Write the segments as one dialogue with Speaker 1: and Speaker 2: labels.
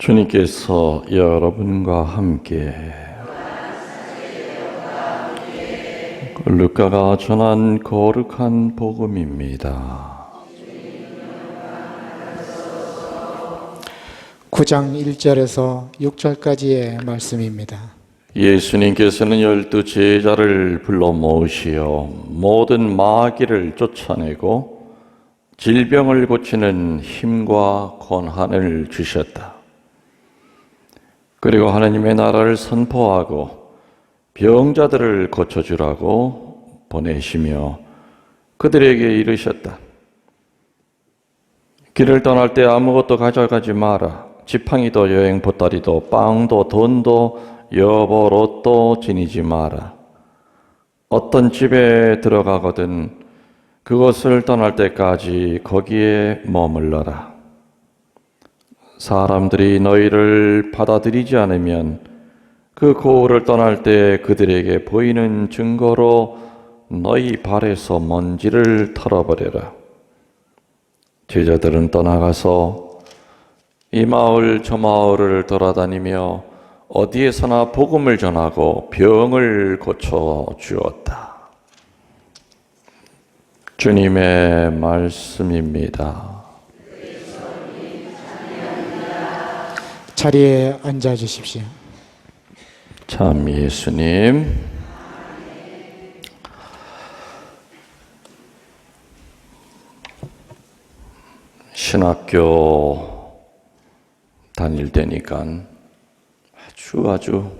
Speaker 1: 주님께서 여러분과 함께 루카가 전한 거룩한 복음입니다.
Speaker 2: 9장 1절에서 6절까지의 말씀입니다.
Speaker 1: 예수님께서는 12 제자를 불러 모으시어 모든 마귀를 쫓아내고 질병을 고치는 힘과 권한을 주셨다. 그리고 하나님의 나라를 선포하고 병자들을 고쳐주라고 보내시며 그들에게 이르셨다. 길을 떠날 때 아무것도 가져가지 마라. 지팡이도 여행 보따리도 빵도 돈도 여보 로또 지니지 마라. 어떤 집에 들어가거든 그곳을 떠날 때까지 거기에 머물러라. 사람들이 너희를 받아들이지 않으면 그 고을을 떠날 때 그들에게 보이는 증거로 너희 발에서 먼지를 털어버려라. 제자들은 떠나가서 이 마을 저 마을을 돌아다니며 어디에서나 복음을 전하고 병을 고쳐 주었다. 주님의 말씀입니다.
Speaker 2: 자리에 앉아 주십시오.
Speaker 1: 참 예수님, 신학교 다닐 때니까 아주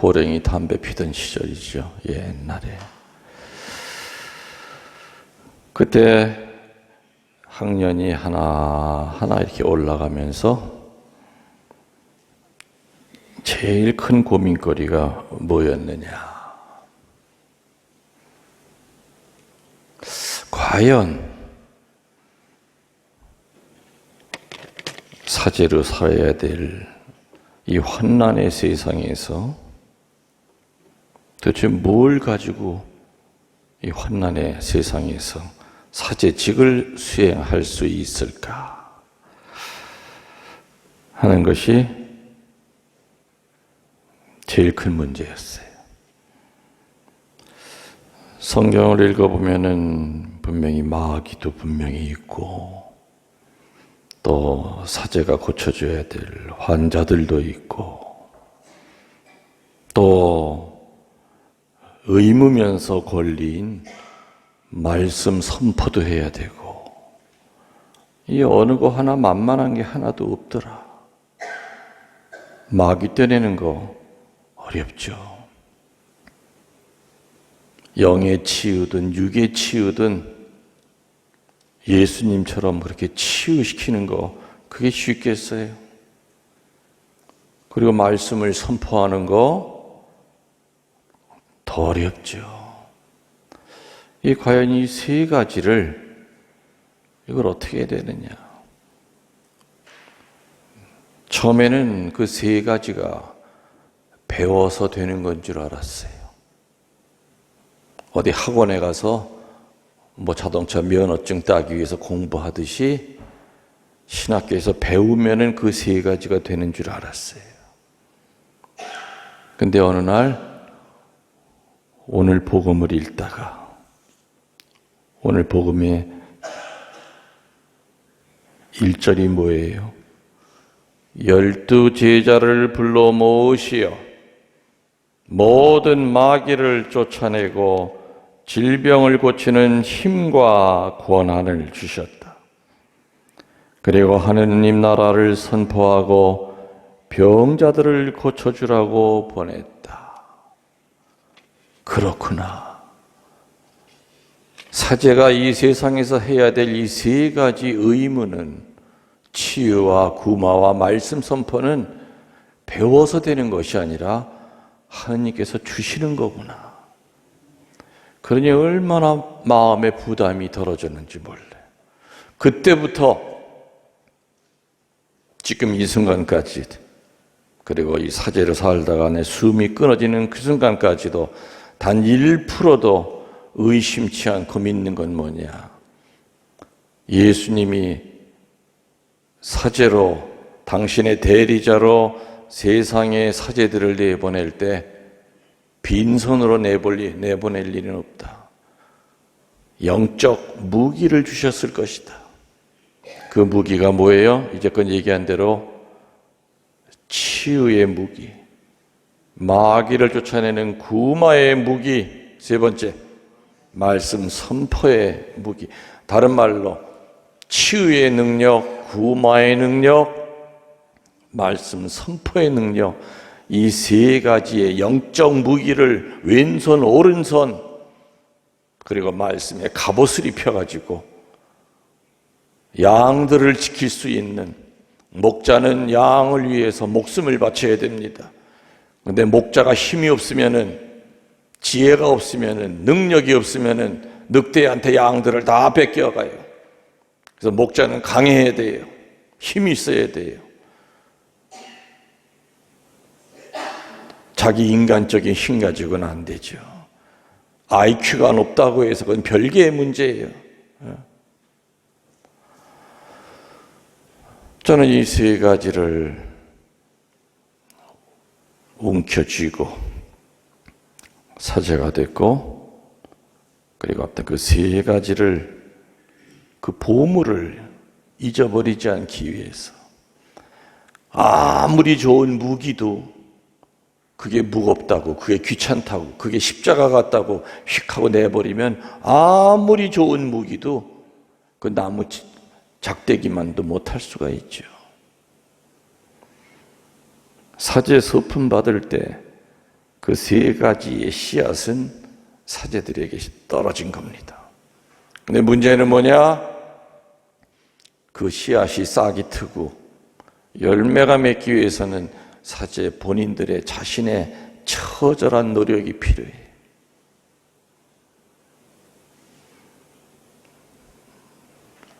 Speaker 1: 호랭이 담배 피던 시절이죠. 옛날에. 그때 학년이 하나 이렇게 올라가면서 제일 큰 고민거리가 뭐였느냐? 과연 사제로 살아야 될 이 환난의 세상에서 도대체 뭘 가지고 이 환난의 세상에서 사제직을 수행할 수 있을까 하는 것이 제일 큰 문제였어요. 성경을 읽어보면은 분명히 마귀도 분명히 있고 또 사제가 고쳐줘야 될 환자들도 있고 또 의무면서 권리인 말씀 선포도 해야 되고 이 어느 거 하나 만만한 게 하나도 없더라. 마귀 떼내는 거 어렵죠. 영에 치유든 육에 치유든 예수님처럼 그렇게 치유시키는 거 그게 쉽겠어요? 그리고 말씀을 선포하는 거 더 어렵죠. 과연 이 세 가지를 이걸 어떻게 해야 되느냐? 처음에는 그 세 가지가 배워서 되는 건 줄 알았어요. 어디 학원에 가서 자동차 면허증 따기 위해서 공부하듯이 신학교에서 배우면은 그 세 가지가 되는 줄 알았어요. 근데 어느 날 오늘 복음을 읽다가 오늘 복음의 1절이 뭐예요? 12 제자를 불러 모으시어 모든 마귀를 쫓아내고 질병을 고치는 힘과 권한을 주셨다. 그리고 하느님 나라를 선포하고 병자들을 고쳐주라고 보냈다. 그렇구나. 사제가 이 세상에서 해야 될 이 세 가지 의무는 치유와 구마와 말씀 선포는 배워서 되는 것이 아니라 하느님께서 주시는 거구나. 그러니 얼마나 마음의 부담이 덜어졌는지 몰라요. 그때부터 지금 이 순간까지 그리고 이 사제로 살다가 내 숨이 끊어지는 그 순간까지도 단 1%도 의심치 않고 믿는 건 뭐냐? 예수님이 사제로 당신의 대리자로 세상의 사제들을 내보낼 때 빈손으로 내보낼 일은 없다. 영적 무기를 주셨을 것이다. 그 무기가 뭐예요? 이제껏 얘기한 대로 치유의 무기, 마귀를 쫓아내는 구마의 무기, 세 번째, 말씀 선포의 무기. 다른 말로 치유의 능력, 구마의 능력, 말씀 선포의 능력, 이 세 가지의 영적 무기를 왼손 오른손 그리고 말씀에 갑옷을 입혀가지고 양들을 지킬 수 있는, 목자는 양을 위해서 목숨을 바쳐야 됩니다. 그런데 목자가 힘이 없으면은, 지혜가 없으면은, 능력이 없으면은 늑대한테 양들을 다 뺏겨가요. 그래서 목자는 강해야 돼요. 힘이 있어야 돼요. 자기 인간적인 힘 가지고는 안 되죠. IQ가 높다고 해서 그건 별개의 문제예요. 저는 이 세 가지를 움켜쥐고 사제가 됐고, 그리고 어떤 그 세 가지를, 그 보물을 잊어버리지 않기 위해서 아무리 좋은 무기도 그게 무겁다고, 그게 귀찮다고, 그게 십자가 같다고 휙 하고 내버리면 아무리 좋은 무기도 그 나무 작대기만도 못할 수가 있죠. 사제 서품 받을 때 그 세 가지의 씨앗은 사제들에게 떨어진 겁니다. 근데 문제는 뭐냐? 그 씨앗이 싹이 트고 열매가 맺기 위해서는 사제 본인들의 자신의 처절한 노력이 필요해요.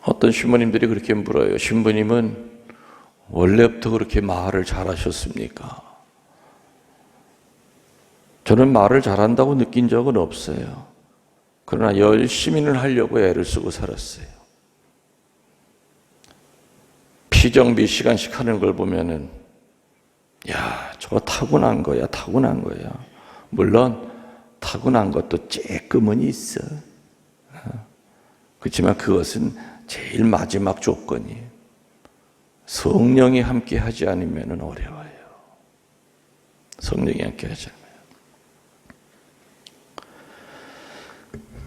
Speaker 1: 어떤 신부님들이 그렇게 물어요. 신부님은 원래부터 그렇게 말을 잘하셨습니까? 저는 말을 잘한다고 느낀 적은 없어요. 그러나 열심히는 하려고 애를 쓰고 살았어요. 피정비 시간씩 하는 걸 보면은, 야, 저거 타고난 거야, 타고난 거야. 물론 타고난 것도 조금은 있어. 그렇지만 그것은 제일 마지막 조건이에요. 성령이 함께 하지 않으면 어려워요. 성령이 함께 하지 않으면.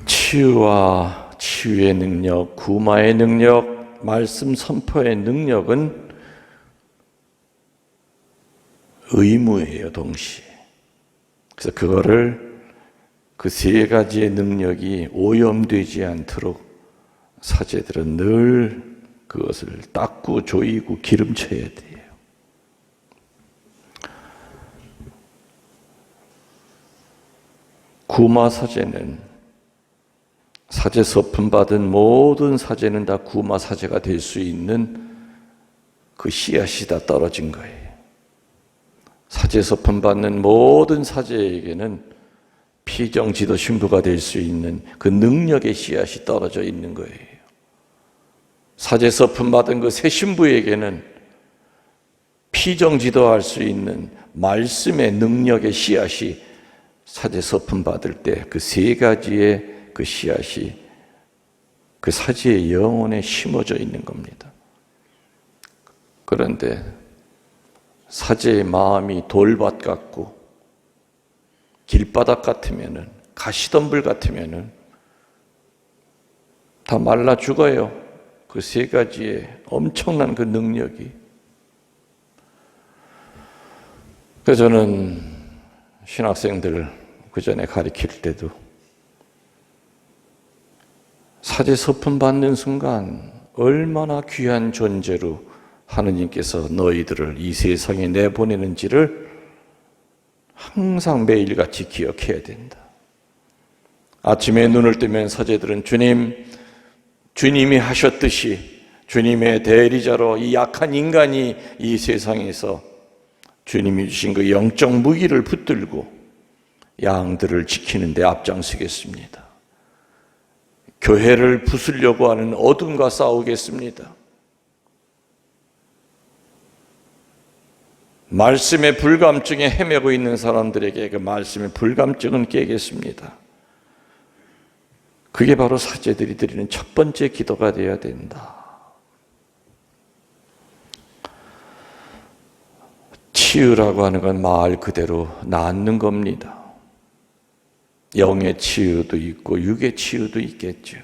Speaker 1: 치유와 치유의 능력, 구마의 능력, 말씀 선포의 능력은 의무예요, 동시에. 그래서 그거를, 그 세 가지의 능력이 오염되지 않도록 사제들은 늘 그것을 닦고 조이고 기름쳐야 돼요. 구마 사제는, 사제 서품 받은 모든 사제는 다 구마 사제가 될 수 있는 그 씨앗이 다 떨어진 거예요. 사제 서품 받는 모든 사제에게는 피정지도 신부가 될 수 있는 그 능력의 씨앗이 떨어져 있는 거예요. 사제 서품 받은 그 새 신부에게는 피정지도 할 수 있는 말씀의 능력의 씨앗이 사제 서품 받을 때 그 세 가지의 그 씨앗이 그 사제의 영혼에 심어져 있는 겁니다. 그런데 사제의 마음이 돌밭 같고 길바닥 같으면은, 가시덤불 같으면은 다 말라 죽어요. 그 세 가지의 엄청난 그 능력이. 그래서 저는 신학생들 그 전에 가르칠 때도 사제 서품 받는 순간 얼마나 귀한 존재로 하느님께서 너희들을 이 세상에 내보내는지를 항상 매일같이 기억해야 된다. 아침에 눈을 뜨면 사제들은 주님이 하셨듯이 주님의 대리자로 이 약한 인간이 이 세상에서 주님이 주신 그 영적 무기를 붙들고 양들을 지키는 데 앞장서겠습니다. 교회를 부수려고 하는 어둠과 싸우겠습니다. 말씀의 불감증에 헤매고 있는 사람들에게 그 말씀의 불감증은 깨겠습니다. 그게 바로 사제들이 드리는 첫 번째 기도가 되어야 된다. 치유라고 하는 건 말 그대로 낫는 겁니다. 영의 치유도 있고 육의 치유도 있겠죠.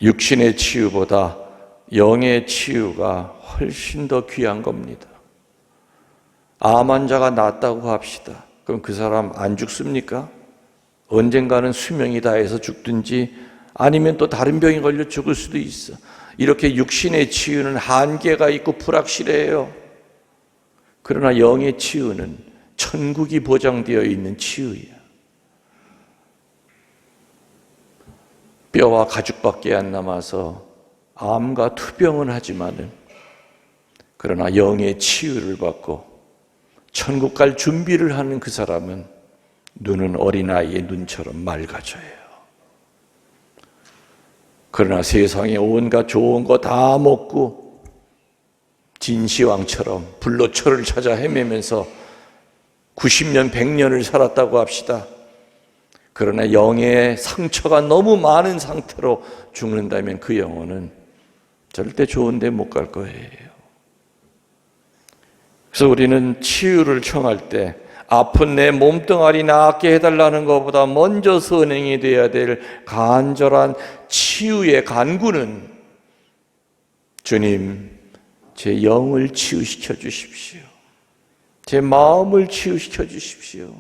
Speaker 1: 육신의 치유보다 영의 치유가 훨씬 더 귀한 겁니다. 암 환자가 낫다고 합시다. 그럼 그 사람 안 죽습니까? 언젠가는 수명이 다해서 죽든지 아니면 또 다른 병이 걸려 죽을 수도 있어. 이렇게 육신의 치유는 한계가 있고 불확실해요. 그러나 영의 치유는 천국이 보장되어 있는 치유야. 뼈와 가죽밖에 안 남아서 암과 투병은 하지만은 그러나 영의 치유를 받고 천국 갈 준비를 하는 그 사람은 눈은 어린아이의 눈처럼 맑아져요. 그러나 세상에 온갖 좋은 거 다 먹고 진시황처럼 불로초를 찾아 헤매면서 90년, 100년을 살았다고 합시다. 그러나 영의 상처가 너무 많은 상태로 죽는다면 그 영혼은 절대 좋은 데 못 갈 거예요. 그래서 우리는 치유를 청할 때 아픈 내 몸뚱아리 낫게 해달라는 것보다 먼저 선행이 되어야 될 간절한 치유의 간구는 주님, 제 영을 치유시켜 주십시오. 제 마음을 치유시켜 주십시오.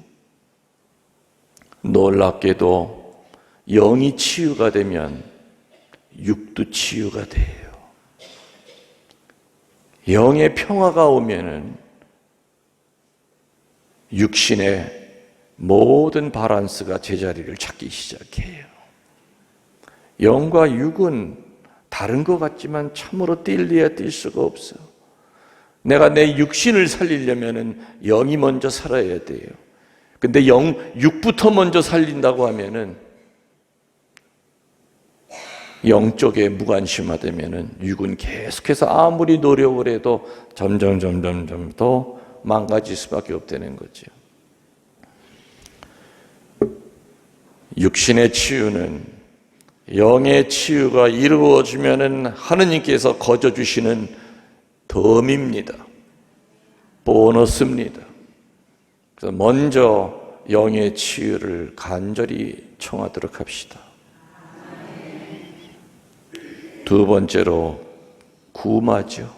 Speaker 1: 놀랍게도 영이 치유가 되면 육도 치유가 돼요. 영의 평화가 오면은 육신의 모든 바란스가 제자리를 찾기 시작해요. 영과 육은 다른 것 같지만 참으로 뛸래야 뛸 수가 없어. 내가 내 육신을 살리려면은 영이 먼저 살아야 돼요. 근데 육부터 먼저 살린다고 하면은 영 쪽에 무관심하다면은 육은 계속해서 아무리 노력을 해도 점점 더 망가질 수밖에 없다는 거죠. 육신의 치유는 영의 치유가 이루어지면은 하느님께서 거저 주시는 덤입니다. 보너스입니다. 그래서 먼저 영의 치유를 간절히 청하도록 합시다. 두 번째로 구마죠.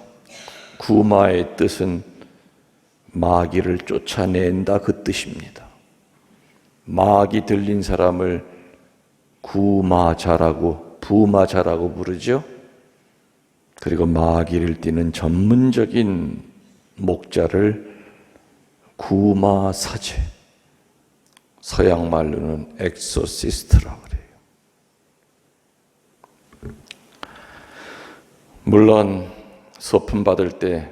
Speaker 1: 구마의 뜻은 마귀를 쫓아낸다 그 뜻입니다. 마귀 들린 사람을 구마자라고 부마자라고 부르죠. 그리고 마귀를 띠는 전문적인 목자를 구마사제, 서양 말로는 엑소시스트라고 그래요. 물론 소품 받을 때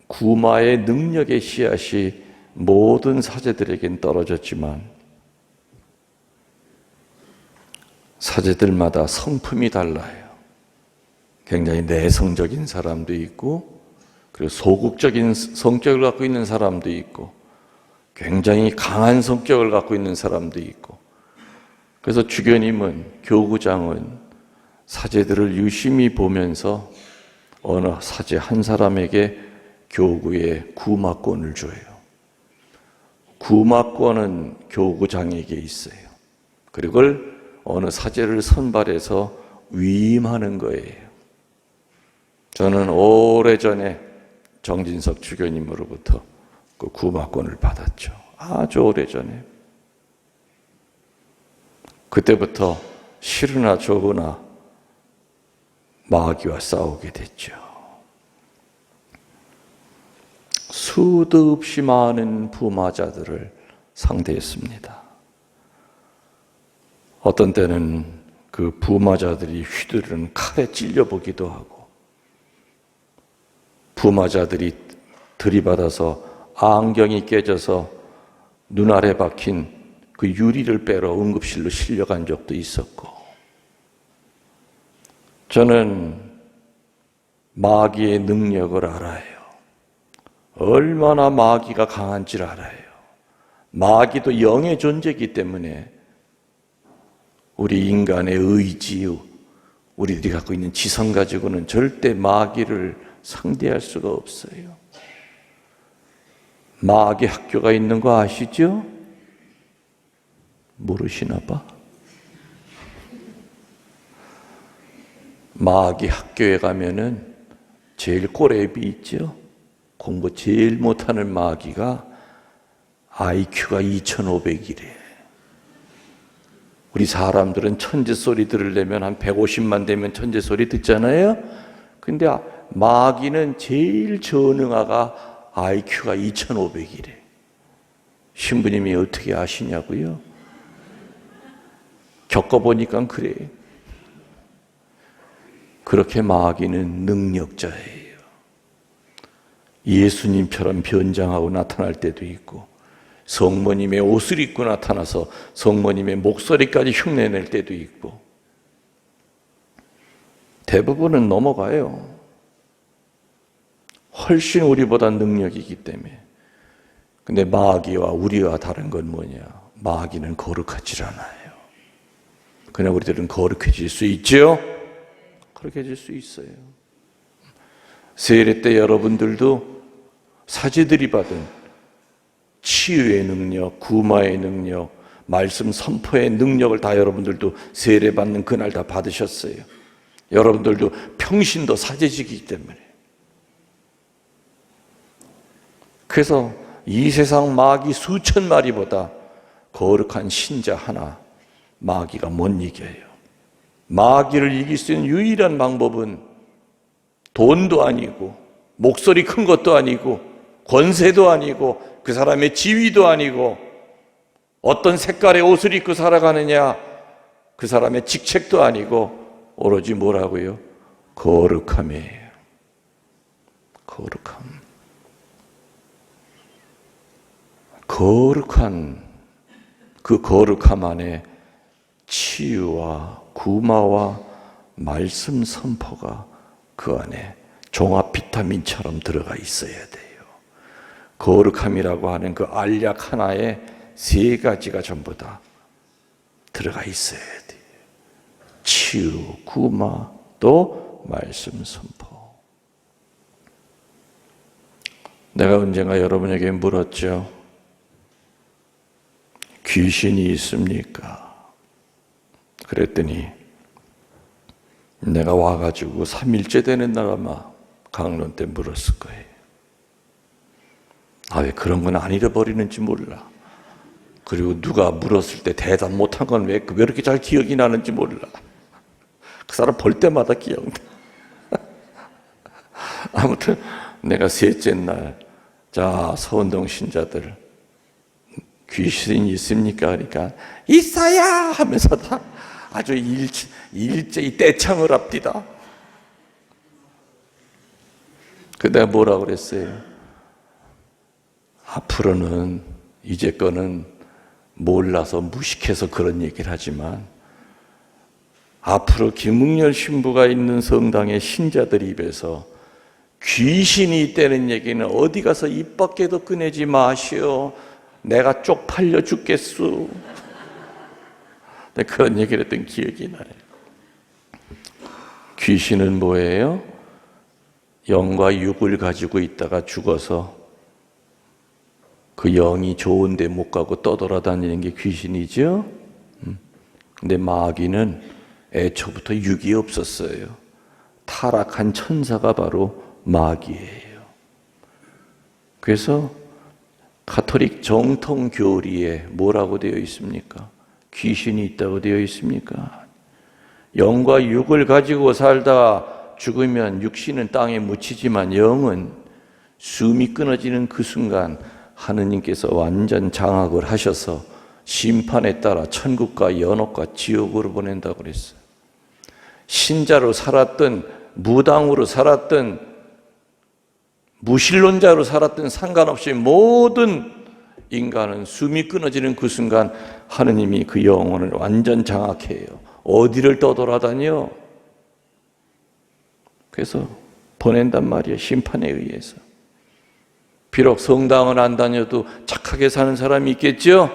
Speaker 1: 구마의 능력의 씨앗이 모든 사제들에겐 떨어졌지만 사제들마다 성품이 달라요. 굉장히 내성적인 사람도 있고 그리고 소극적인 성격을 갖고 있는 사람도 있고 굉장히 강한 성격을 갖고 있는 사람도 있고 그래서 주교님은 교구장은 사제들을 유심히 보면서 어느 사제 한 사람에게 교구의 구마권을 줘요. 구마권은 교구장에게 있어요. 그리고 어느 사제를 선발해서 위임하는 거예요. 저는 오래전에 정진석 주교님으로부터 그 구마권을 받았죠. 아주 오래전에. 그때부터 싫으나 좋으나 마귀와 싸우게 됐죠. 수도 없이 많은 부마자들을 상대했습니다. 어떤 때는 그 부마자들이 휘두르는 칼에 찔려보기도 하고 부마자들이 들이받아서 안경이 깨져서 눈 아래 박힌 그 유리를 빼러 응급실로 실려간 적도 있었고 저는 마귀의 능력을 알아요. 얼마나 마귀가 강한지를 알아요. 마귀도 영의 존재이기 때문에 우리 인간의 의지, 우리들이 갖고 있는 지성 가지고는 절대 마귀를 상대할 수가 없어요. 마귀 학교가 있는 거 아시죠? 모르시나 봐. 마귀 학교에 가면은 제일 꼬레비 있죠? 공부 제일 못하는 마귀가 IQ가 2500이래. 우리 사람들은 천재 소리 들으려면 한 150만 되면 천재 소리 듣잖아요? 근데 마귀는 제일 전응아가 IQ가 2500이래. 신부님이 어떻게 아시냐고요? 겪어보니까 그래. 그렇게 마귀는 능력자예요. 예수님처럼 변장하고 나타날 때도 있고, 성모님의 옷을 입고 나타나서 성모님의 목소리까지 흉내낼 때도 있고, 대부분은 넘어가요. 훨씬 우리보다 능력이기 때문에. 근데 마귀와 우리와 다른 건 뭐냐? 마귀는 거룩하지 않아요. 그냥 우리들은 거룩해질 수 있죠? 거룩해질 수 있어요. 세례 때 여러분들도 사제들이 받은 치유의 능력, 구마의 능력, 말씀 선포의 능력을 다 여러분들도 세례 받는 그날 다 받으셨어요. 여러분들도 평신도 사제지기 때문에. 그래서 이 세상 마귀 수천 마리보다 거룩한 신자 하나 마귀가 못 이겨요. 마귀를 이길 수 있는 유일한 방법은 돈도 아니고 목소리 큰 것도 아니고 권세도 아니고 그 사람의 지위도 아니고 어떤 색깔의 옷을 입고 살아가느냐 그 사람의 직책도 아니고 오로지 뭐라고요? 거룩함이에요. 거룩함. 거룩한 그 거룩함 안에 치유와 구마와 말씀 선포가 그 안에 종합 비타민처럼 들어가 있어야 돼요. 거룩함이라고 하는 그 알약 하나에 세 가지가 전부 다 들어가 있어야 돼요. 치유, 구마, 또 말씀 선포. 내가 언젠가 여러분에게 물었죠. 귀신이 있습니까? 그랬더니 내가 와가지고 3일째 되는 날 아마 강론 때 물었을 거예요. 왜 그런 건 안 잃어버리는지 몰라. 그리고 누가 물었을 때 대답 못한 건 왜 이렇게 잘 기억이 나는지 몰라. 그 사람 볼 때마다 기억나. 아무튼 내가 셋째 날, 자, 서운동 신자들 귀신이 있습니까? 그러니까 있어야 하면서 다 아주 일제히 떼창을 합디다. 그 내가 뭐라고 그랬어요? 앞으로는 이제 거는 몰라서 무식해서 그런 얘기를 하지만 앞으로 김웅열 신부가 있는 성당의 신자들 입에서 귀신이 있다는 얘기는 어디 가서 입 밖에도 꺼내지 마시오. 내가 쪽팔려 죽겠소. 그런 얘기를 했던 기억이 나요. 귀신은 뭐예요? 영과 육을 가지고 있다가 죽어서 그 영이 좋은 데 못 가고 떠돌아다니는 게 귀신이죠. 근데 마귀는 애초부터 육이 없었어요. 타락한 천사가 바로 마귀예요. 그래서 가톨릭 정통 교리에 뭐라고 되어 있습니까? 귀신이 있다고 되어 있습니까? 영과 육을 가지고 살다 죽으면 육신은 땅에 묻히지만 영은 숨이 끊어지는 그 순간 하느님께서 완전 장악을 하셔서 심판에 따라 천국과 연옥과 지옥으로 보낸다고 그랬어요. 신자로 살았든 무당으로 살았든 무신론자로 살았든 상관없이 모든 인간은 숨이 끊어지는 그 순간 하느님이 그 영혼을 완전 장악해요. 어디를 떠돌아다녀? 그래서 보낸단 말이에요. 심판에 의해서. 비록 성당은 안 다녀도 착하게 사는 사람이 있겠죠?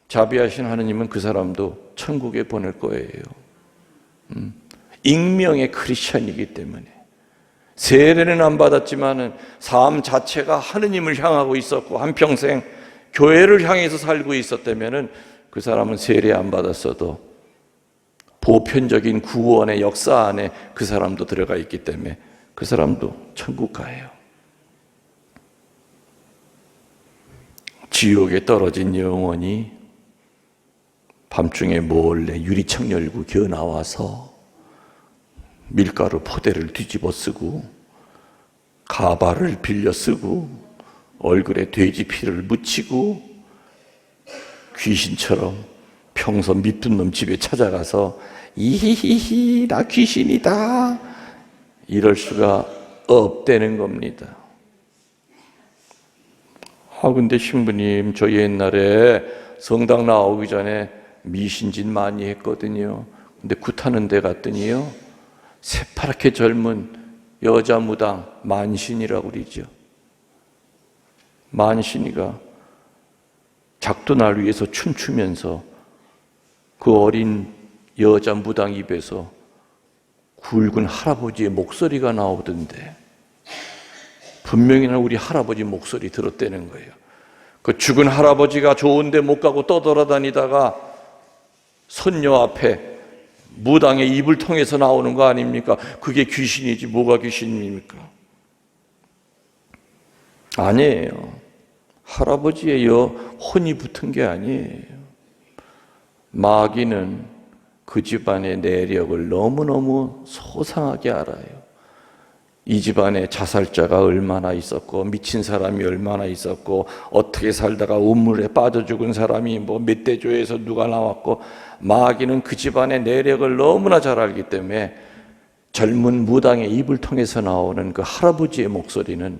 Speaker 1: 자비하신 하느님은 그 사람도 천국에 보낼 거예요. 익명의 크리스천이기 때문에. 세례는 안 받았지만은 삶 자체가 하느님을 향하고 있었고 한평생 교회를 향해서 살고 있었다면은 그 사람은 세례 안 받았어도 보편적인 구원의 역사 안에 그 사람도 들어가 있기 때문에 그 사람도 천국 가요. 지옥에 떨어진 영혼이 밤중에 몰래 유리창 열고 기어 나와서 밀가루 포대를 뒤집어 쓰고 가발을 빌려 쓰고 얼굴에 돼지 피를 묻히고 귀신처럼 평소 밑둔 놈 집에 찾아가서 이히히히 나 귀신이다 이럴 수가 없다는 겁니다. 근데 신부님 저 옛날에 성당 나오기 전에 미신짓 많이 했거든요. 근데 굿하는 데 갔더니요 새파랗게 젊은 여자 무당 만신이라고 그러죠. 만신이가 작두날 위해서 춤추면서 그 어린 여자 무당 입에서 굵은 할아버지의 목소리가 나오던데 분명히 우리 할아버지 목소리 들었다는 거예요. 그 죽은 할아버지가 좋은데 못 가고 떠돌아다니다가 선녀 앞에 무당의 입을 통해서 나오는 거 아닙니까? 그게 귀신이지 뭐가 귀신입니까? 아니에요. 할아버지의 혼이 붙은 게 아니에요. 마귀는 그 집안의 내력을 너무너무 소상하게 알아요. 이 집안에 자살자가 얼마나 있었고 미친 사람이 얼마나 있었고 어떻게 살다가 우물에 빠져 죽은 사람이 몇 대조에서 누가 나왔고 마귀는 그 집안의 내력을 너무나 잘 알기 때문에 젊은 무당의 입을 통해서 나오는 그 할아버지의 목소리는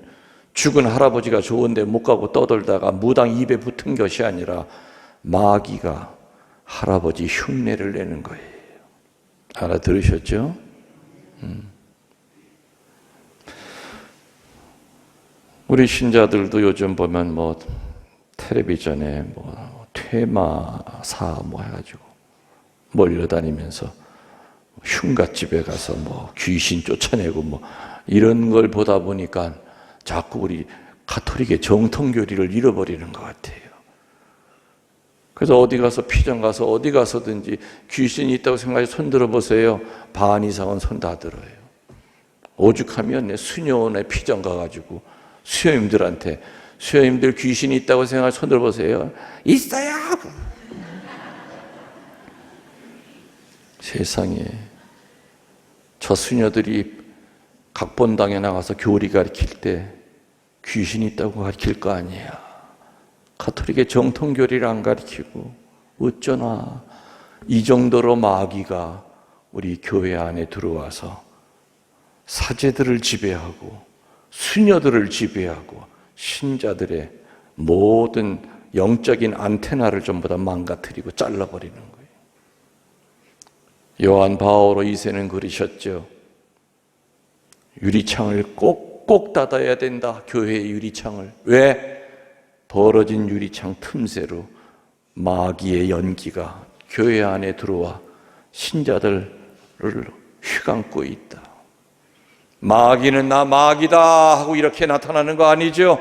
Speaker 1: 죽은 할아버지가 좋은데 못 가고 떠돌다가 무당 입에 붙은 것이 아니라 마귀가 할아버지 흉내를 내는 거예요. 알아들으셨죠? 우리 신자들도 요즘 보면 텔레비전에 퇴마사 해가지고 몰려다니면서 흉갓집에 가서 귀신 쫓아내고 이런 걸 보다 보니까 자꾸 우리 가톨릭의 정통교리를 잃어버리는 것 같아요. 그래서 어디 가서 피정 가서 어디 가서든지 귀신이 있다고 생각해서 손 들어보세요. 반 이상은 손 다 들어요. 오죽하면 수녀원에 피정 가가지고 수녀님들한테 수녀님들 귀신이 있다고 생각해서 손 들어보세요. 있어요. 세상에 저 수녀들이 각본당에 나가서 교리 가르칠 때 귀신이 있다고 가르칠 거 아니야. 가톨릭의 정통교리를 안 가르치고 어쩌나 이 정도로 마귀가 우리 교회 안에 들어와서 사제들을 지배하고 수녀들을 지배하고 신자들의 모든 영적인 안테나를 전부 다 망가뜨리고 잘라버리는 거예요. 요한 바오로 2세는 그러셨죠. 유리창을 꼭꼭 닫아야 된다. 교회의 유리창을. 왜? 벌어진 유리창 틈새로 마귀의 연기가 교회 안에 들어와 신자들을 휘감고 있다. 마귀는 나 마귀다 하고 이렇게 나타나는 거 아니죠?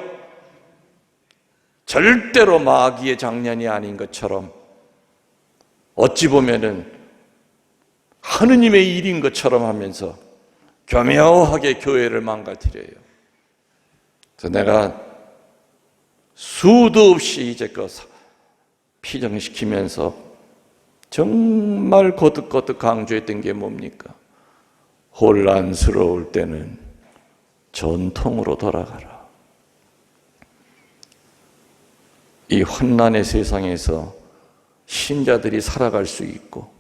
Speaker 1: 절대로 마귀의 장난이 아닌 것처럼 어찌 보면은 하느님의 일인 것처럼 하면서 교묘하게 교회를 망가뜨려요. 그래서 내가 수도 없이 이제껏 피정시키면서 정말 거듭거듭 강조했던 게 뭡니까? 혼란스러울 때는 전통으로 돌아가라. 이 환난의 세상에서 신자들이 살아갈 수 있고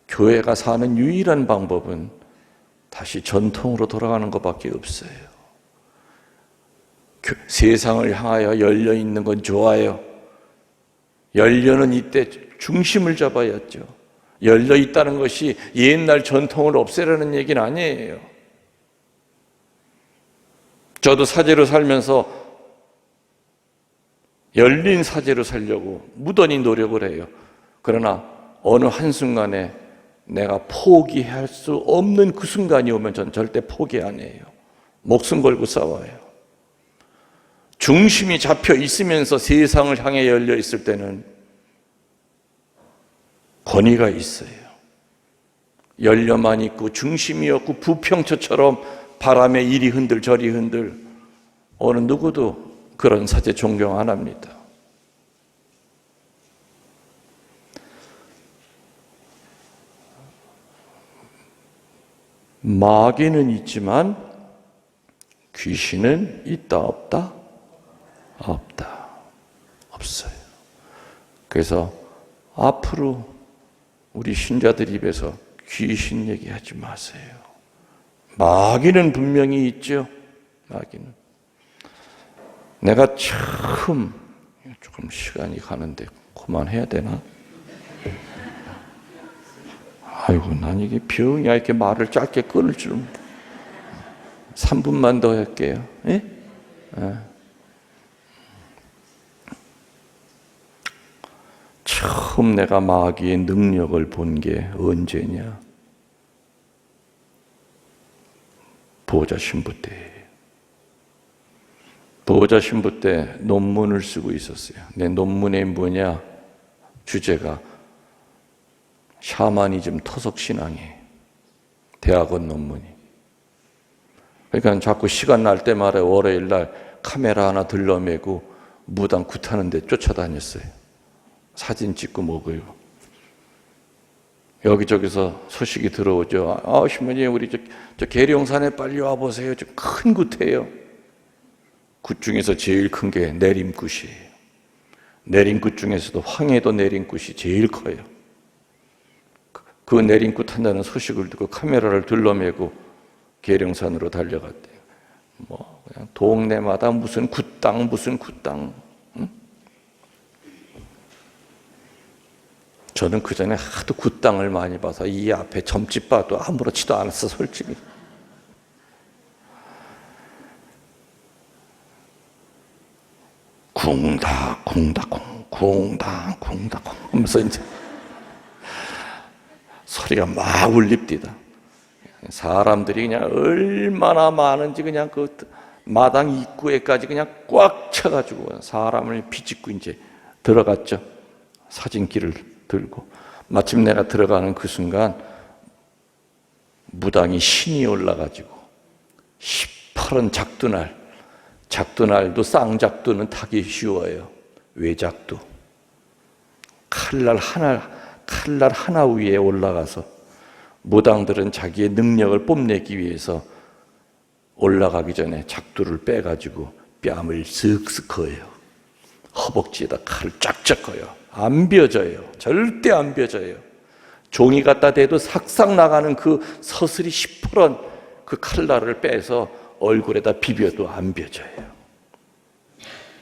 Speaker 1: 교회가 사는 유일한 방법은 다시 전통으로 돌아가는 것밖에 없어요. 세상을 향하여 열려 있는 건 좋아요. 열려는 이때 중심을 잡아야죠. 열려 있다는 것이 옛날 전통을 없애라는 얘기는 아니에요. 저도 사제로 살면서 열린 사제로 살려고 무던히 노력을 해요. 그러나 어느 한순간에 내가 포기할 수 없는 그 순간이 오면 전 절대 포기 안 해요. 목숨 걸고 싸워요. 중심이 잡혀 있으면서 세상을 향해 열려 있을 때는 권위가 있어요. 열려만 있고 중심이 없고 부평초처럼 바람에 이리 흔들 저리 흔들 어느 누구도 그런 사제 존경 안 합니다. 마귀는 있지만 귀신은 있다 없다? 없다. 없어요. 그래서 앞으로 우리 신자들 입에서 귀신 얘기하지 마세요. 마귀는 분명히 있죠. 마귀는. 내가 처음 조금 시간이 가는데 그만해야 되나? 아이고, 난 이게 병이야. 이렇게 말을 짧게 끊을 줄. 3분만 더 할게요. 예? 처음 내가 마귀의 능력을 본 게 언제냐? 보호자 신부 때예요. 보호자 신부 때 논문을 쓰고 있었어요. 내 논문에 뭐냐? 주제가 샤머니즘 토속신앙이에요. 대학원 논문이. 그러니까 자꾸 시간 날 때마다 월요일 날 카메라 하나 들러매고 무당 굿하는 데 쫓아다녔어요. 사진 찍고 먹어요. 여기저기서 소식이 들어오죠. 아, 신부님, 우리 저 계룡산에 빨리 와보세요. 저 큰 굿이에요. 굿 중에서 제일 큰 게 내림굿이에요. 내림굿 중에서도 황해도 내림굿이 제일 커요. 그 내림굿 한다는 소식을 듣고 카메라를 들러매고 계룡산으로 달려갔대요. 뭐 그냥 동네마다 무슨 굿당 무슨 굿당. 응? 저는 그 전에 하도 굿당을 많이 봐서 이 앞에 점집 봐도 아무렇지도 않았어, 솔직히. 쿵다 쿵다 쿵다 쿵다 쿵 하면서 이제 소리가 막 울립디다. 사람들이 그냥 얼마나 많은지 그냥 그 마당 입구에까지 그냥 꽉 차가지고 사람을 비집고 이제 들어갔죠. 사진기를 들고. 마침 내가 들어가는 그 순간 무당이 신이 올라가지고 시퍼런 작두날도 쌍작두는 타기 쉬워요. 외작두. 칼날 하나 위에 올라가서 무당들은 자기의 능력을 뽐내기 위해서 올라가기 전에 작두를 빼가지고 뺨을 슥슥 그어요. 허벅지에다 칼을 쫙쫙 그어요. 안 벼져요. 절대 안 벼져요. 종이 갖다 대도 삭삭 나가는 그 서슬이 시퍼런 그 칼날을 빼서 얼굴에다 비벼도 안 벼져요.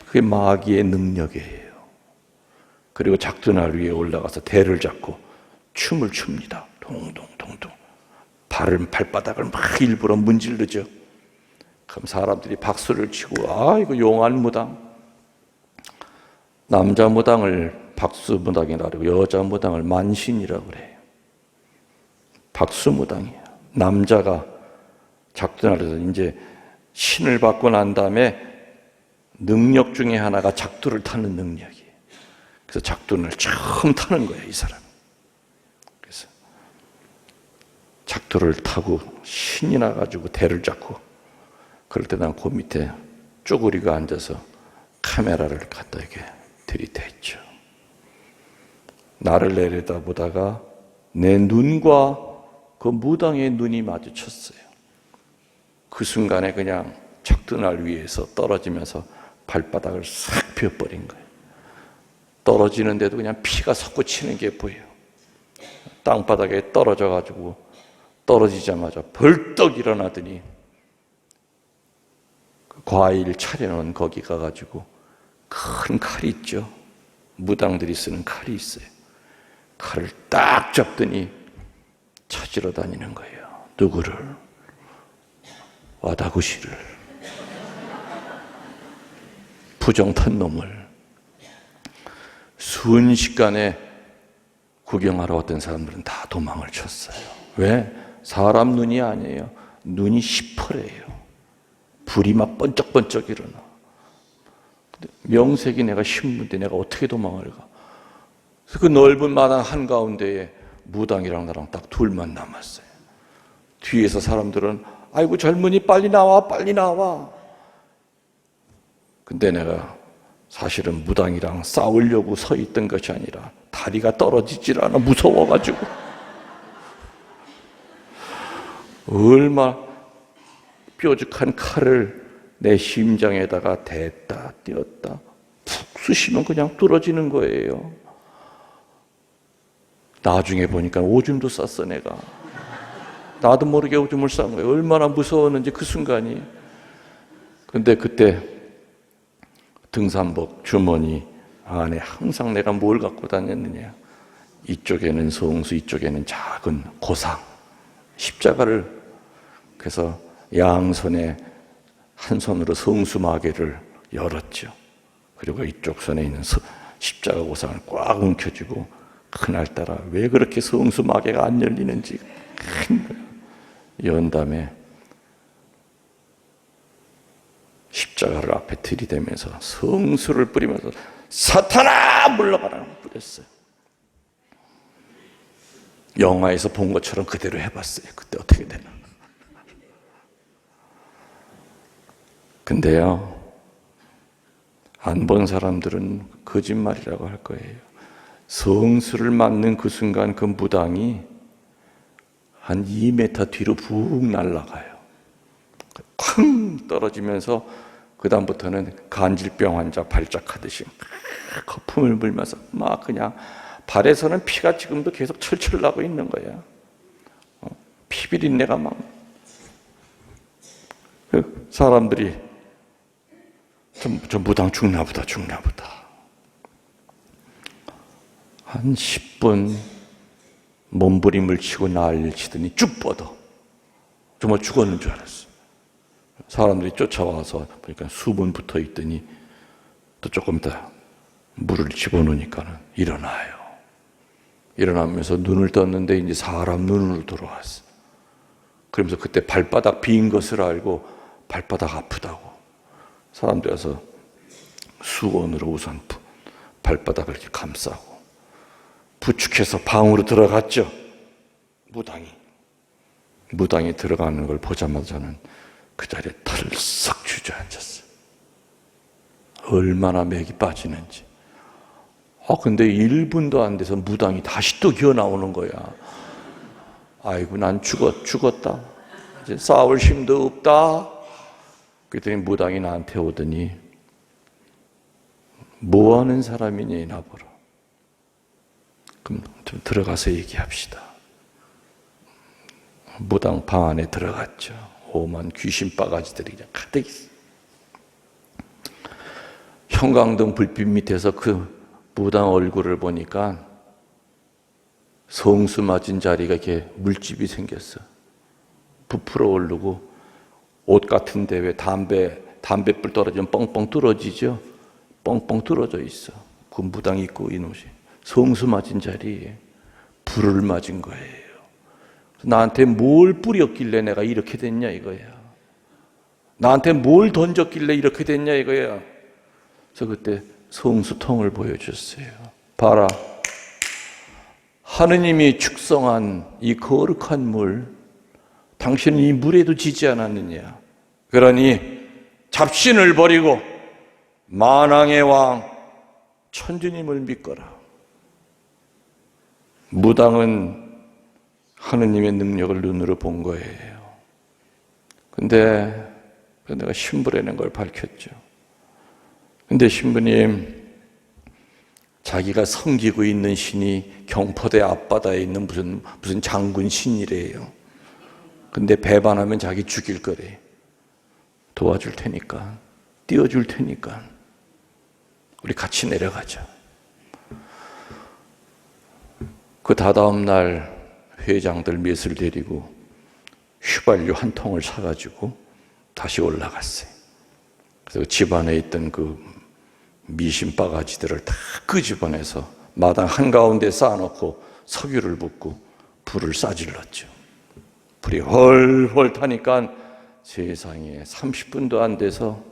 Speaker 1: 그게 마귀의 능력이에요. 그리고 작두날 위에 올라가서 대를 잡고 춤을 춥니다. 동동동동. 발바닥을 막 일부러 문지르죠. 그럼 사람들이 박수를 치고, 아, 이거 용한 무당. 남자 무당을 박수 무당이라고 그러고 여자 무당을 만신이라고 그래요. 박수 무당이에요. 남자가 작두날에서 이제 신을 받고 난 다음에 능력 중에 하나가 작두를 타는 능력이에요. 그래서 작두를 처음 타는 거예요, 이 사람. 그래서 작두를 타고 신이 나가지고 대를 잡고 그럴 때 난 그 밑에 쪼그리고 앉아서 카메라를 갖다 이렇게 들이댔죠. 나를 내려다보다가 내 눈과 그 무당의 눈이 마주쳤어요. 그 순간에 그냥 작두날 위에서 떨어지면서 발바닥을 싹 비워버린 거예요. 떨어지는데도 그냥 피가 솟구치는 게 보여요. 땅바닥에 떨어져가지고 떨어지자마자 벌떡 일어나더니 그 과일 차려놓은 거기 가가지고 큰 칼이 있죠. 무당들이 쓰는 칼이 있어요. 칼을 딱 잡더니 찾으러 다니는 거예요. 누구를? 와다구시를. 부정 턴 놈을 순식간에 구경하러 왔던 사람들은 다 도망을 쳤어요. 왜? 사람 눈이 아니에요. 눈이 시퍼래요. 불이 막 번쩍번쩍 일어나. 명색이 내가 신부인데 내가 어떻게 도망을 가? 그래서 그 넓은 마당 한가운데에 무당이랑 나랑 딱 둘만 남았어요. 뒤에서 사람들은 아이고 젊은이 빨리 나와 빨리 나와. 근데 내가 사실은 무당이랑 싸우려고 서 있던 것이 아니라 다리가 떨어지질 않아 무서워가지고. 얼마나 뾰족한 칼을 내 심장에다가 댔다 띄었다 푹 쑤시면 그냥 뚫어지는 거예요. 나중에 보니까 오줌도 쌌어 내가. 나도 모르게 오줌을 싼 거예요. 얼마나 무서웠는지 그 순간이. 근데 그때 등산복 주머니 안에 항상 내가 뭘 갖고 다녔느냐, 이쪽에는 성수, 이쪽에는 작은 고상 십자가를, 그래서 양손에 한 손으로 성수 마개를 열었죠. 그리고 이쪽 손에 있는 십자가 고상을 꽉 움켜쥐고 그날따라 왜 그렇게 성수 마개가 안 열리는지 연 다음에 십자가를 앞에 들이대면서 성수를 뿌리면서 사탄아 물러가라고 뿌렸어요. 영화에서 본 것처럼 그대로 해봤어요. 그때 어떻게 되나. 근데요, 안 본 사람들은 거짓말이라고 할 거예요. 성수를 맞는 그 순간 그 무당이 한 2m 뒤로 푹 날아가요. 쾅 떨어지면서 그 다음부터는 간질병 환자 발작하듯이 거품을 불면서 막 그냥 발에서는 피가 지금도 계속 철철 나고 있는 거야. 피비린내가 막. 사람들이 저 무당 죽나 보다. 한 10분 몸부림을 치고 난리를 치더니 쭉 뻗어. 정말 죽었는 줄 알았어. 사람들이 쫓아와서 보니까 수분 붙어 있더니 또 조금 이따 물을 집어넣으니까는 일어나요. 일어나면서 눈을 떴는데 이제 사람 눈으로 돌아왔어. 그러면서 그때 발바닥 빈 것을 알고 발바닥 아프다고 사람들이 와서 수건으로 우선 발바닥을 이렇게 감싸고 부축해서 방으로 들어갔죠. 무당이 들어가는 걸 보자마자 저는 그 자리에 털썩 주저앉았어요. 얼마나 맥이 빠지는지. 근데 1분도 안 돼서 무당이 다시 또 기어 나오는 거야. 아이고 난 죽었다. 이제 싸울 힘도 없다. 그랬더니 무당이 나한테 오더니 뭐 하는 사람이니 나보러. 그럼 좀 들어가서 얘기합시다. 무당 방 안에 들어갔죠. 오만 귀신 바가지들이 그냥 가득 있어. 형광등 불빛 밑에서 그 무당 얼굴을 보니까 성수 맞은 자리가 이렇게 물집이 생겼어. 부풀어 오르고 옷 같은데 왜 담배불 떨어지면 뻥뻥 뚫어지죠? 뻥뻥 뚫어져 있어. 그 무당 입고 인 옷이 성수 맞은 자리에 불을 맞은 거예요. 나한테 뭘 뿌렸길래 내가 이렇게 됐냐 이거야. 나한테 뭘 던졌길래 이렇게 됐냐 이거야. 그래서 그때 성수통을 보여줬어요. 봐라. 하느님이 축성한 이 거룩한 물, 당신은 이 물에도 지지 않았느냐. 그러니 잡신을 버리고 만왕의 왕 천주님을 믿거라. 무당은 하느님의 능력을 눈으로 본 거예요. 근데 내가 신부라는 걸 밝혔죠. 근데 신부님, 자기가 섬기고 있는 신이 경포대 앞바다에 있는 무슨 장군 신이래요. 근데 배반하면 자기 죽일 거래. 도와줄 테니까, 띄워줄 테니까 우리 같이 내려가자. 그 다다음 날 회장들 몇을 데리고 휘발유 한 통을 사가지고 다시 올라갔어요. 그래서 집 안에 있던 그 미신 바가지들을 다 끄집어내서 마당 한가운데 쌓아놓고 석유를 붓고 불을 싸질렀죠. 불이 헐헐 타니까 세상에 30분도 안 돼서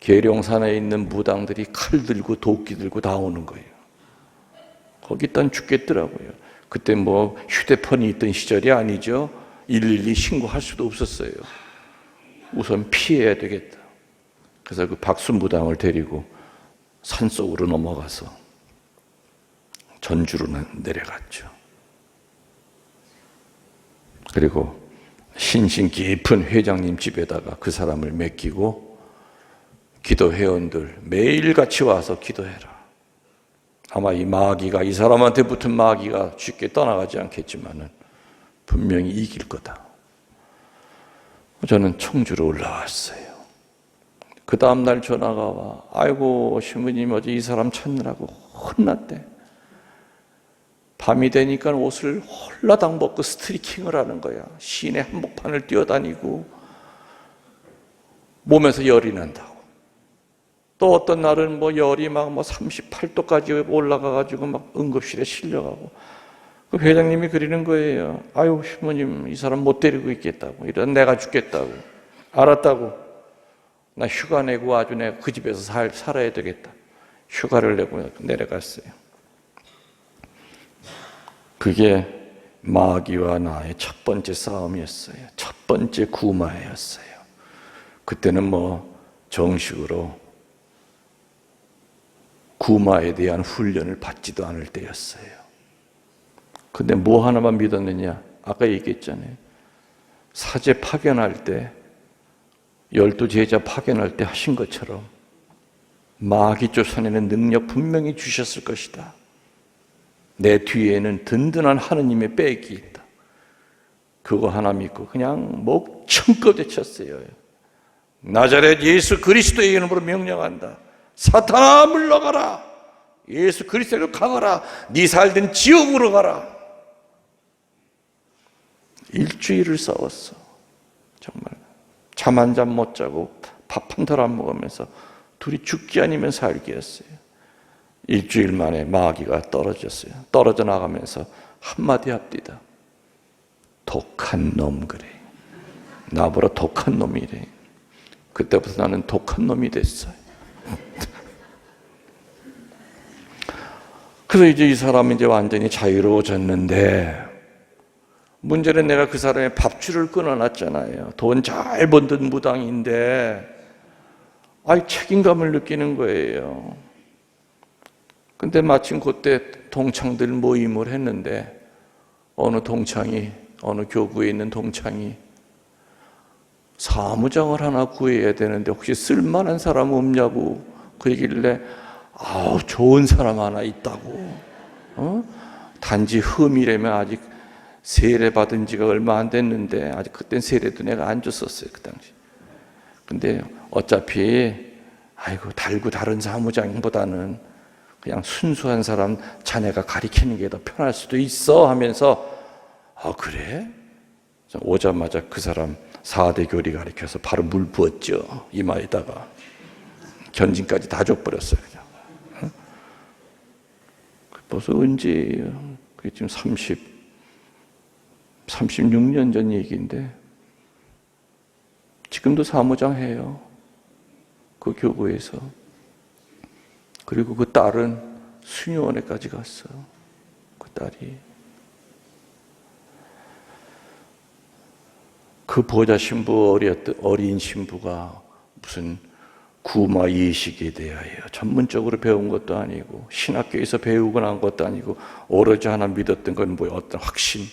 Speaker 1: 계룡산에 있는 무당들이 칼 들고 도끼 들고 다 오는 거예요. 거기 있다 죽겠더라고요. 그때 뭐 휴대폰이 있던 시절이 아니죠. 112 신고할 수도 없었어요. 우선 피해야 되겠다. 그래서 그 박수 무당을 데리고 산속으로 넘어가서 전주로 내려갔죠. 그리고 신신 깊은 회장님 집에다가 그 사람을 맡기고 기도 회원들 매일같이 와서 기도해라. 아마 이 마귀가, 이 사람한테 붙은 마귀가 쉽게 떠나가지 않겠지만은 분명히 이길 거다. 저는 청주로 올라왔어요. 그 다음날 전화가 와. 아이고 신부님 어제 이 사람 찾느라고 혼났대. 밤이 되니까 옷을 홀라당 벗고 스트리킹을 하는 거야. 시내 한복판을 뛰어다니고 몸에서 열이 난다고. 또 어떤 날은 뭐 열이 막 38도까지 올라가가지고 막 응급실에 실려가고. 그 회장님이 그러는 거예요. 아유 신부님 이 사람 못 데리고 있겠다고. 이런 내가 죽겠다고. 알았다고. 나 휴가 내고 아주 내가 그 집에서 살아야 되겠다. 휴가를 내고 내려갔어요. 그게 마귀와 나의 첫 번째 싸움이었어요. 첫 번째 구마였어요. 그때는 뭐 정식으로 구마에 대한 훈련을 받지도 않을 때였어요. 근데 뭐 하나만 믿었느냐? 아까 얘기했잖아요. 사제 파견할 때 12 제자 파견할 때 하신 것처럼 마귀 쫓아내는 능력 분명히 주셨을 것이다. 내 뒤에는 든든한 하느님의 백이 있다. 그거 하나 믿고 그냥 목청껏 외쳤어요. 나자렛 예수 그리스도의 이름으로 명령한다. 사탄아 물러가라. 예수 그리스도로 가거라. 네 살던 지옥으로 가라. 일주일을 싸웠어. 정말 잠 한 잠 못 자고 밥 한 톨 안 먹으면서 둘이 죽기 아니면 살기 했어요. 일주일 만에 마귀가 떨어졌어요. 떨어져 나가면서 한마디 합디다. 독한 놈 그래. 나보다 독한 놈이래. 그때부터 나는 독한 놈이 됐어요. 그래서 이제 이 사람은 이제 완전히 자유로워졌는데 문제는 내가 그 사람의 밥줄을 끊어놨잖아요. 돈 잘 번든 무당인데 책임감을 느끼는 거예요. 근데 마침 그때 동창들 모임을 했는데 어느 교구에 있는 동창이 사무장을 하나 구해야 되는데 혹시 쓸만한 사람 없냐고 그러길래 좋은 사람 하나 있다고. 단지 흠이라면 아직 세례 받은 지가 얼마 안 됐는데 아직 그땐 세례도 내가 안 줬었어요 그 당시. 근데 어차피 달고 다른 사무장보다는 그냥 순수한 사람 자네가 가리키는 게 더 편할 수도 있어 하면서 그래? 오자마자 그 사람 4대 교리 가리켜서 바로 물 부었죠. 이마에다가 견진까지 다 줘버렸어요 그냥. 벌써 언제예요? 그게 지금 36년 전 얘기인데 지금도 사무장 해요. 그 교구에서. 그리고 그 딸은 수녀원에까지 갔어. 그 딸이. 그 보좌 신부 어린 신부가 무슨 구마 예식에 대하여 전문적으로 배운 것도 아니고 신학교에서 배우고 난 것도 아니고 오로지 하나 믿었던 건 어떤 확신.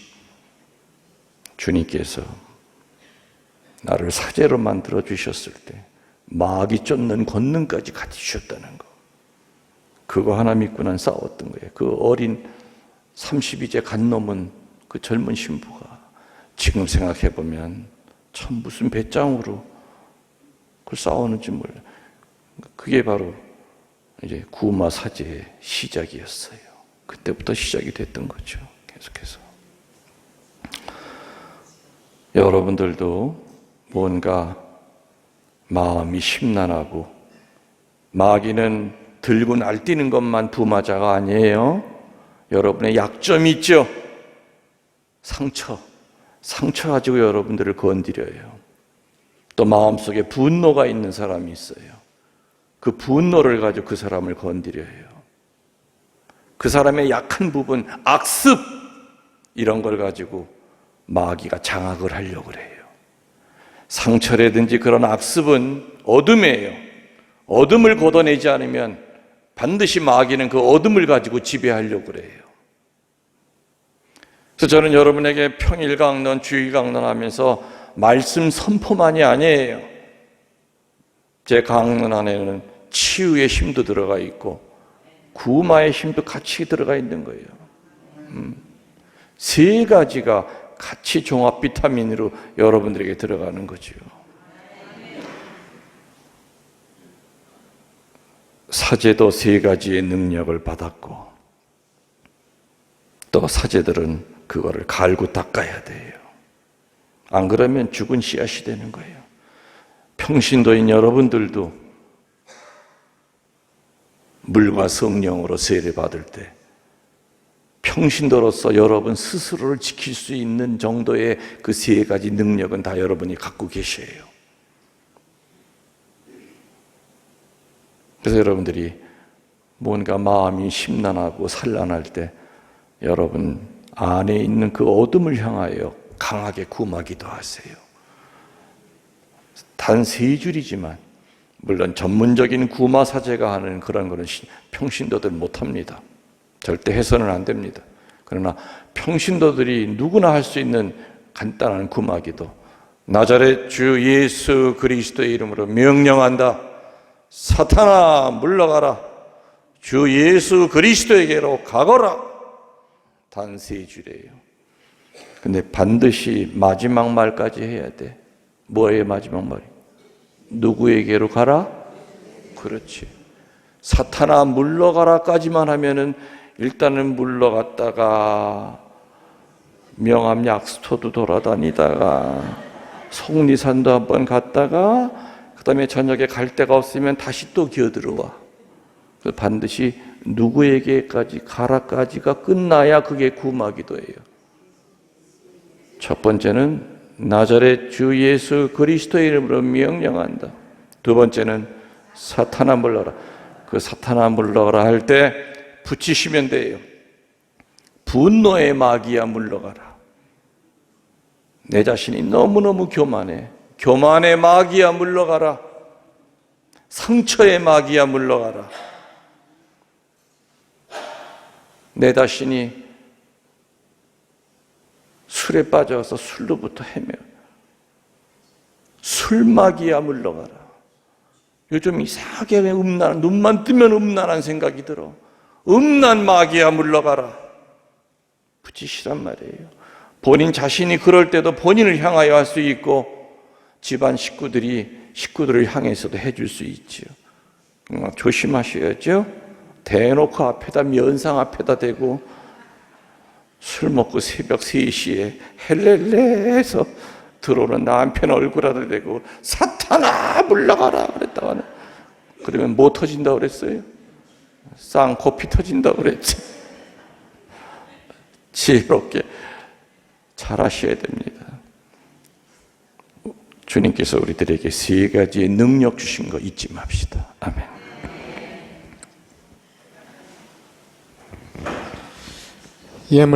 Speaker 1: 주님께서 나를 사제로 만들어 주셨을 때 마귀 쫓는 권능까지 같이 주셨다는 거. 그거 하나 믿고 난 싸웠던 거예요. 그 어린 32제 간 넘은 그 젊은 신부가 지금 생각해보면 참 무슨 배짱으로 그걸 싸우는지 몰라요. 그게 바로 이제 구마 사제의 시작이었어요. 그때부터 시작이 됐던 거죠. 계속해서. 여러분들도 뭔가 마음이 심란하고 마귀는 들고 날뛰는 것만 부마자가 아니에요. 여러분의 약점이 있죠. 상처 가지고 여러분들을 건드려요. 또 마음속에 분노가 있는 사람이 있어요. 그 분노를 가지고 그 사람을 건드려요. 그 사람의 약한 부분, 악습 이런 걸 가지고 마귀가 장악을 하려고 그래요. 상처라든지 그런 악습은 어둠이에요. 어둠을 걷어내지 않으면 반드시 마귀는 그 어둠을 가지고 지배하려고 그래요. 그래서 저는 여러분에게 평일 강론, 주일 강론하면서 말씀 선포만이 아니에요. 제 강론 안에는 치유의 힘도 들어가 있고 구마의 힘도 같이 들어가 있는 거예요. 세 가지가 같이 종합 비타민으로 여러분들에게 들어가는 거죠. 사제도 세 가지의 능력을 받았고 또 사제들은 그거를 갈고 닦아야 돼요. 안 그러면 죽은 씨앗이 되는 거예요. 평신도인 여러분들도 물과 성령으로 세례 받을 때 평신도로서 여러분 스스로를 지킬 수 있는 정도의 그 세 가지 능력은 다 여러분이 갖고 계셔요. 그래서 여러분들이 뭔가 마음이 심란하고 산란할 때 여러분 안에 있는 그 어둠을 향하여 강하게 구마기도 하세요. 단 세 줄이지만 물론 전문적인 구마 사제가 하는 그런 거는 평신도들 못합니다. 절대 해서는 안 됩니다. 그러나 평신도들이 누구나 할 수 있는 간단한 구마기도 나자렛 주 예수 그리스도의 이름으로 명령한다. 사탄아 물러가라. 주 예수 그리스도에게로 가거라. 단 세 줄이에요. 근데 반드시 마지막 말까지 해야 돼. 뭐예요 마지막 말이? 누구에게로 가라? 그렇지. 사탄아 물러가라까지만 하면은 일단은 물러갔다가 명암 약스토도 돌아다니다가 속리산도 한번 갔다가 그 다음에 저녁에 갈 데가 없으면 다시 또 기어들어와. 반드시 누구에게까지 가라까지가 끝나야 그게 구마기도예요. 첫 번째는 나자렛 주 예수 그리스도의 이름으로 명령한다. 두 번째는 사탄아 물러라. 그 사탄아 물러가라 할 때 붙이시면 돼요. 분노의 마귀야 물러가라. 내 자신이 너무너무 교만해. 교만의 마귀야 물러가라. 상처의 마귀야 물러가라. 내 자신이 술에 빠져서 술로부터 헤매. 술마귀야 물러가라. 요즘 이상하게 눈만 뜨면 음란한 생각이 들어. 음란 마귀야 물러가라. 붙이시란 말이에요. 본인 자신이 그럴 때도 본인을 향하여 할 수 있고 집안 식구들을 향해서도 해줄 수 있지요. 조심하셔야죠. 대놓고 앞에다 면상 앞에다 대고 술 먹고 새벽 3시에 헬렐레해서 들어오는 남편 얼굴에다 대고 사탄아 물러가라 그랬다가는 그러면 뭐 터진다고 그랬어요? 쌍코피 터진다고 그랬지. 지혜롭게 잘하셔야 됩니다. 주님께서 우리들에게 세 가지의 능력 주신 거 잊지 맙시다. 아멘.
Speaker 2: 예물